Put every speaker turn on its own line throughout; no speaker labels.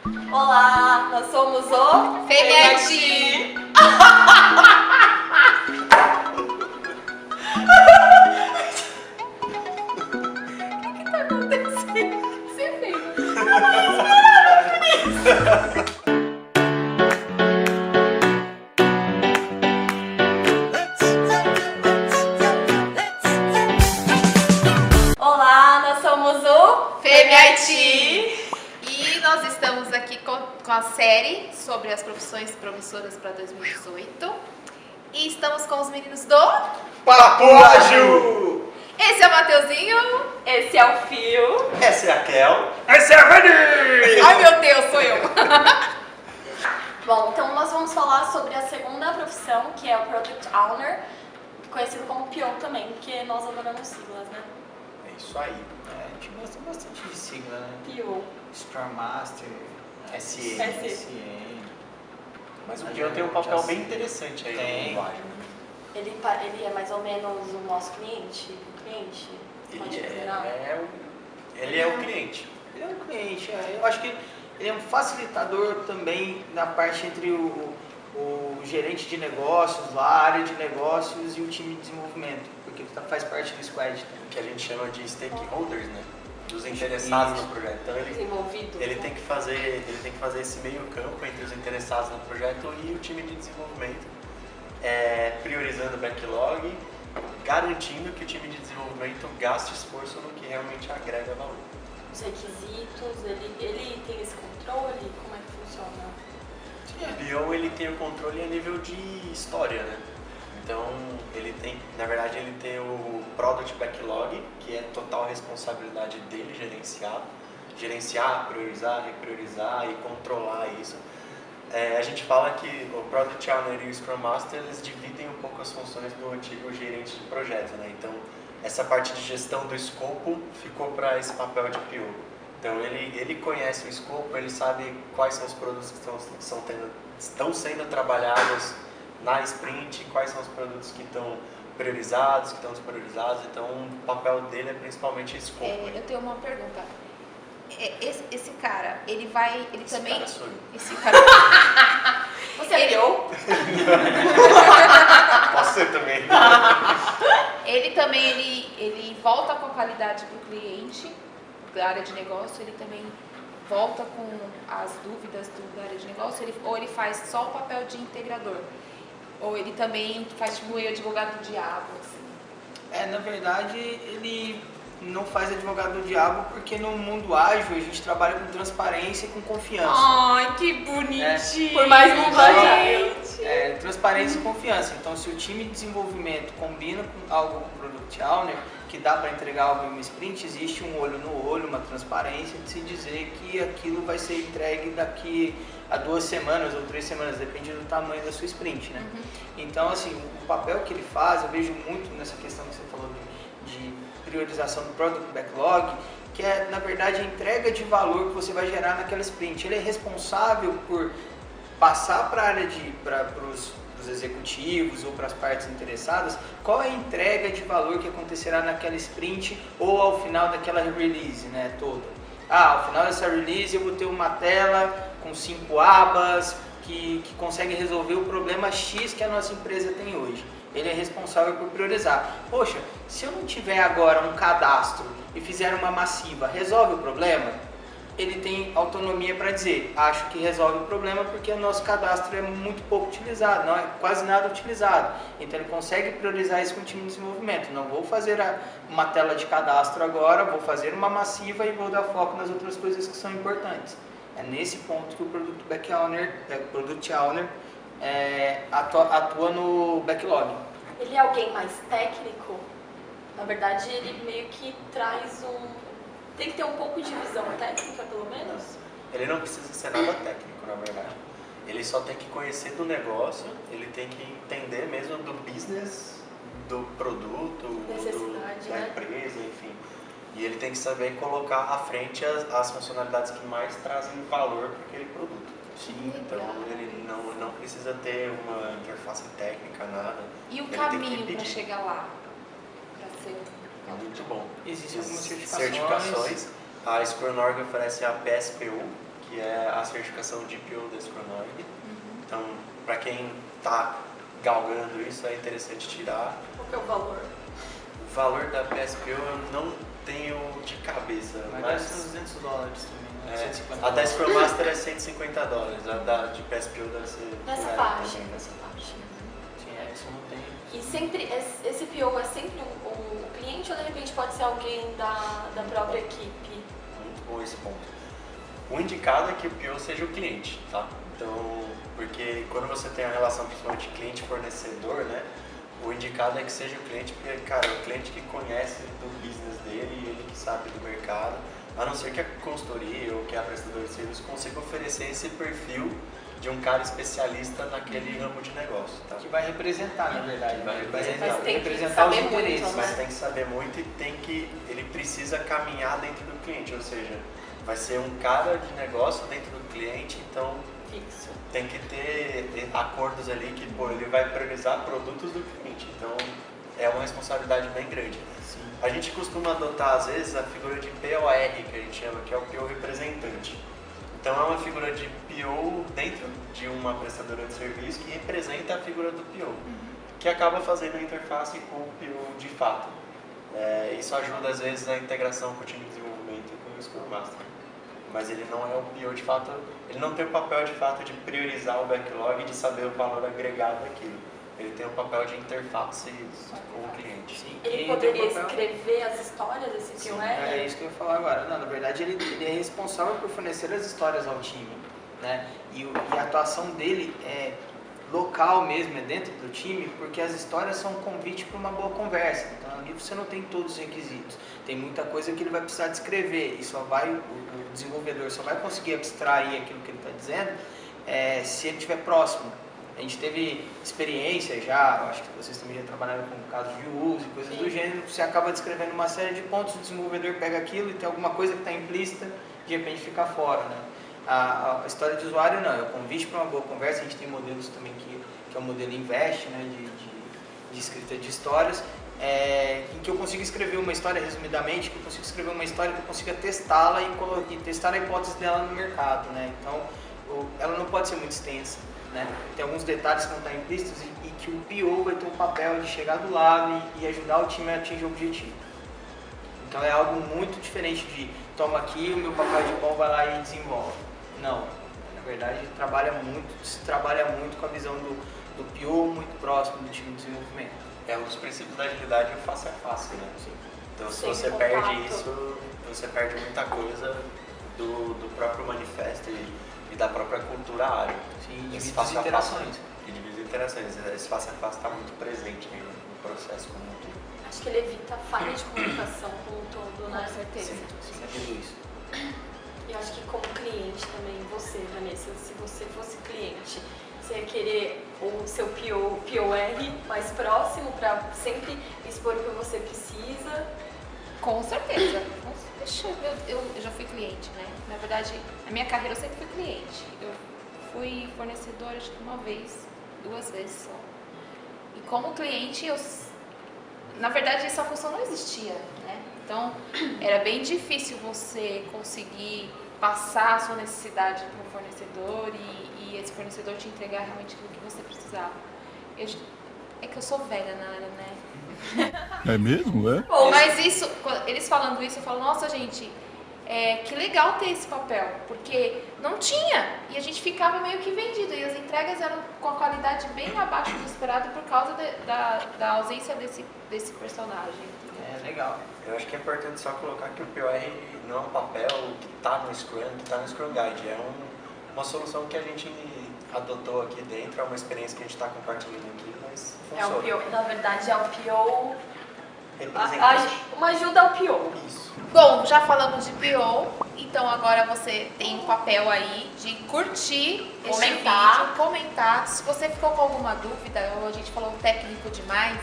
Olá, nós somos o
FEMIAT. O que tá acontecendo? Você fez?
Olá, nós somos o
FEMIAT. E nós estamos aqui com a série sobre as profissões promissoras para 2018. E estamos com os meninos do
Papo Ágil!
Esse é o Mateuzinho.
Esse é o Fio.
Essa é a Kel. Essa é a Vani!
Ai meu Deus, sou eu.
Bom, então nós vamos falar sobre a segunda profissão, que é o Product Owner, conhecido como PO também, porque nós adoramos siglas, né?
É isso aí. A gente gosta bastante de sigla, né?
PO.
Scrum Master, SE,
SE.
SN.
Mas o Pion tem um papel bem interessante aí
Tem.
no ágil, né?
Ele é mais ou menos o nosso cliente? Pode considerar?
Ele é o cliente.
Ele é um cliente, eu acho que ele é um facilitador também na parte entre o gerente de negócios, lá, a área de negócios e o time de desenvolvimento, porque ele faz parte do squad também.
Que a gente chama de stakeholders, né? Dos interessados
Isso.
no projeto. Então
Desenvolvido.
ele tem que fazer esse meio campo entre os interessados no projeto e o time de desenvolvimento, priorizando o backlog, garantindo que o time de desenvolvimento gaste esforço no que realmente agrega valor.
Os requisitos, ele tem esse controle? Como é que funciona?
O PO ele tem o controle a nível de história, né? Então ele tem, na verdade, ele tem o Product Backlog, que é total responsabilidade dele gerenciar, priorizar, repriorizar e controlar isso. A gente fala que o Product Owner e o Scrum Master eles dividem um pouco as funções do antigo gerente de projeto, né? Então essa parte de gestão do escopo ficou para esse papel de PO. Então ele conhece o escopo, ele sabe quais são os produtos que estão sendo trabalhados na sprint, quais são os produtos que estão priorizados, que estão despriorizados. Então o papel dele é principalmente escopo.
Eu tenho uma pergunta. Esse cara, ele
Esse
também.
cara sou eu.
Esse cara.
Você é PO?
Posso ser também.
Ele também ele volta com a qualidade para o cliente da área de negócio, ele também volta com as dúvidas da área de negócio, ou ele faz só o papel de integrador, ou ele também faz tipo o advogado do diabo, assim.
Na verdade, ele não faz advogado do diabo porque no mundo ágil a gente trabalha com transparência e com confiança.
Ai, que bonitinho!
Por mais mundo ágil.
Transparência e confiança. Então, se o time de desenvolvimento combina com algo com o Product Owner, que dá para entregar algo em uma sprint, existe um olho no olho, uma transparência de se dizer que aquilo vai ser entregue daqui a 2 semanas ou 3 semanas, depende do tamanho da sua sprint, né? Então, assim, o papel que ele faz, eu vejo muito nessa questão que você falou de priorização do Product Backlog, que é, na verdade, a entrega de valor que você vai gerar naquela sprint. Ele é responsável por passar para a área para os executivos ou para as partes interessadas qual é a entrega de valor que acontecerá naquela sprint ou ao final daquela release, né, toda. Ao final dessa release eu vou ter uma tela com 5 abas que consegue resolver o problema X que a nossa empresa tem hoje. Ele é responsável por priorizar. Poxa, se eu não tiver agora um cadastro e fizer uma massiva, resolve o problema? Ele tem autonomia para dizer, acho que resolve o problema porque o nosso cadastro é muito pouco utilizado, não é quase nada utilizado. Então ele consegue priorizar isso com o time de desenvolvimento. Não vou fazer uma tela de cadastro agora, vou fazer uma massiva e vou dar foco nas outras coisas que são importantes. É nesse ponto que o Product Owner atua no backlog.
Ele é alguém mais técnico? Na verdade, ele meio que traz tem que ter um pouco de visão técnica, pelo menos?
Ele não precisa ser nada técnico, na verdade. Ele só tem que conhecer do negócio, ele tem que entender mesmo do business, do produto, da
né?
empresa, enfim. E ele tem que saber colocar à frente as funcionalidades que mais trazem valor para aquele produto.
Sim,
então ele não precisa ter uma interface técnica, nada.
E o
Ele
caminho para chegar lá? Para ser
muito bom.
Existem algumas
certificações. A Scrum Org oferece a PSPU, que é a certificação de PO da Scrum Org. Então, para quem está galgando isso, é interessante tirar.
Qual que é o valor?
O valor da PSPO eu não tenho de cabeça,
Mas deve ser $200 também, né? 150
a da Scrum Master é $150, a da de PSPO deve ser
Nessa
por aí
faixa,
também,
nessa faixa.
Sim, isso não tem.
E sempre, esse PO é sempre o cliente ou de repente pode ser alguém da própria equipe?
Muito bom esse ponto. O indicado é que o PO seja o cliente, tá? Então, porque quando você tem a relação principalmente cliente-fornecedor, né? O indicado é que seja o cliente, porque, cara, é o cliente que conhece do business dele, ele que sabe do mercado, a não ser que a consultoria ou que a prestadora de serviço consiga oferecer esse perfil de um cara especialista naquele ramo de negócio, tá?
Que vai representar, na verdade.
Vai
representar,
Mas tem que
representar os
saber muito,
interesses.
né?
Mas tem que saber muito e ele precisa caminhar dentro do cliente, ou seja, vai ser um cara de negócio dentro do cliente, então
Fixo.
tem que ter acordos ali que, pô, ele vai priorizar produtos do cliente, então é uma responsabilidade bem grande.
Sim.
A gente costuma adotar, às vezes, a figura de POR, que a gente chama, que é o PO representante. Então é uma figura de PO dentro de uma prestadora de serviço que representa a figura do PO, que acaba fazendo a interface com o PO de fato. Isso ajuda, às vezes, na integração com o time de desenvolvimento e com o Scrum Master. Mas ele não é o PO de fato, ele não tem o papel de fato de priorizar o backlog e de saber o valor agregado daquilo. Ele tem o papel de interface com o cliente.
Sim,
Ele
quem
poderia
tem o papel-
escrever as histórias desse
Sim,
PO?
é isso que eu ia falar agora. Não, na verdade, ele é responsável por fornecer as histórias ao time, né? E a atuação dele é local mesmo, é dentro do time, porque as histórias são um convite para uma boa conversa. Então, ali você não tem todos os requisitos. Tem muita coisa que ele vai precisar descrever e o desenvolvedor só vai conseguir abstrair aquilo que ele está dizendo se ele estiver próximo. A gente teve experiência já, eu acho que vocês também já trabalharam com casos de uso e coisas do gênero, você acaba descrevendo uma série de pontos, o desenvolvedor pega aquilo e tem alguma coisa que está implícita, de repente fica fora, né? A história de usuário não, é o convite para uma boa conversa, a gente tem modelos também que é o modelo Invest, né, de escrita de histórias, em que eu consigo escrever uma história resumidamente, que eu consigo escrever uma história que eu consiga testá-la e testar a hipótese dela no mercado, né? Então, ela não pode ser muito extensa, né? Tem alguns detalhes que vão estar implícitos e que o PO vai ter um papel de chegar do lado e ajudar o time a atingir o objetivo. Então é algo muito diferente de toma aqui, o meu papel de bom vai lá e desenvolve. Não, na verdade se trabalha muito com a visão do PO muito próximo do time de desenvolvimento.
É um dos princípios da agilidade é o face a face, né?
Sim.
Então se
Sem
você
contato.
perde isso, você perde muita coisa do próprio manifesto e da própria cultura área.
Sim,
Esse
divide as
face a face,
interações.
E divide as interações. Esse face a face está muito presente aí no processo como um todo.
Acho que ele evita a falha de comunicação como um todo, né?
Com certeza.
Sim, reduz.
E eu acho que como cliente também, você, Vanessa, se você fosse cliente, você ia querer o seu POR mais próximo para sempre expor o que você precisa.
Com certeza. Eu já fui cliente, né? Na verdade, na minha carreira eu sempre fui cliente. Eu fui fornecedora acho que 2 vezes só. E como cliente, na verdade essa função não existia, né? Então, era bem difícil você conseguir passar a sua necessidade para o fornecedor e esse fornecedor te entregar realmente aquilo que você precisava. É que eu sou velha na área, né?
É mesmo, é?
Mas isso, eles falando isso, eu falo, nossa gente, que legal ter esse papel, porque não tinha, e a gente ficava meio que vendido, e as entregas eram com a qualidade bem abaixo do esperado por causa da ausência desse personagem.
Legal.
Eu acho que é importante só colocar que o POR não é um papel que está no Scrum, que está no Scrum Guide. É uma solução que a gente adotou aqui dentro, é uma experiência que a gente está compartilhando aqui, mas
É o
funciona.
PO, na verdade é o PO,
Representante.
uma ajuda ao PO.
Isso.
Bom, já falamos de PO, então agora você tem um papel aí de curtir este vídeo, comentar. Se você ficou com alguma dúvida, ou a gente falou técnico demais,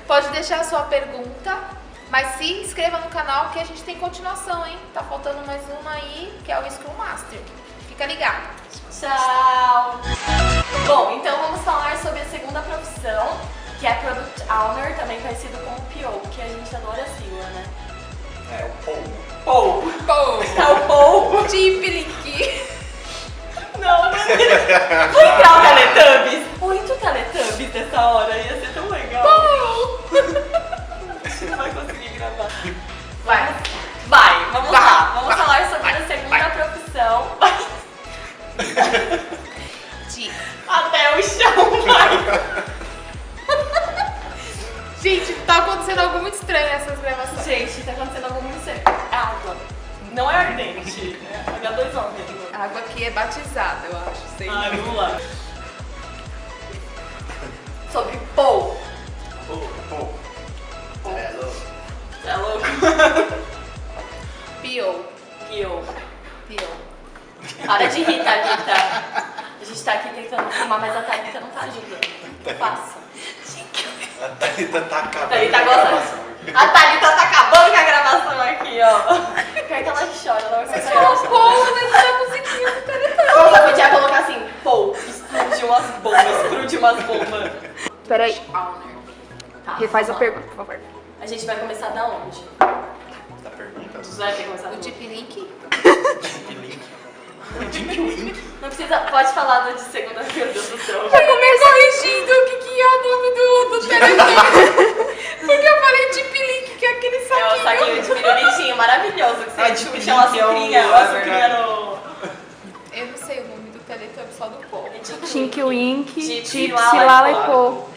pode deixar a sua pergunta, mas se inscreva no canal que a gente tem continuação, hein? Tá faltando mais uma aí, que é o Scrum Master. Fica ligado.
Tchau! Bom, então vamos falar sobre a segunda profissão, que é Product Owner, também conhecido como PO, que a gente adora a sigla, né?
É o POU.
PO!
Pô,
É o PO!
Tipiliqui.
Vou entrar o Teletubbies. Ou entra o Teletubbies nessa hora, ia ser tão legal. Não vai conseguir gravar. Vai, vamos lá. Vamos falar sobre a segunda profissão. Até o chão, vai.
Gente, tá acontecendo algo muito estranho nessas gravações.
Gente, tá acontecendo algo muito sério. Água. Não é ardente, é H2O mesmo.
A água aqui é batizada, eu acho. Sei.
Vamos lá. Sobre Paul.
É louco.
É louco?
P.O.
Pio.
P.O.
Para de rir, Thalita. A gente tá aqui tentando filmar, mas a Thalita não tá ajudando. Faça.
A Thalita tá acabando.
Thalita
com a
gosta.
gravação.
A Thalita tá acabando com a gravação aqui, ó. Pior que ela chora, ela vai chorar.
Pô, eu não tá conseguindo, Teletubbies.
Você podia colocar assim, Paul, explode umas bombas.
Peraí.
Tá,
Refaz a
vamos lá.
pergunta, por favor.
A gente vai começar da onde?
Da pergunta?
Você vai ter que começar
O
do...
Deep Link?
Não precisa, pode falar do de segunda, meu Deus do céu.
Já começa corrigindo o que é o nome do Teletubbies. Porque eu falei Deep Link, que é aquele
É o
saquinho.
saquinho de pirulitinho maravilhoso que você
Deep
puxa uma
Link é o-
sucrinha,
é
uma
verdade.
sucrinha no...
Eu não sei o nome do Teletubbies, só do Paul.
É Deep
Tinky Wink,
Gypsy,
Gypsy,
Lala e
Lala e
Paul.
Paul.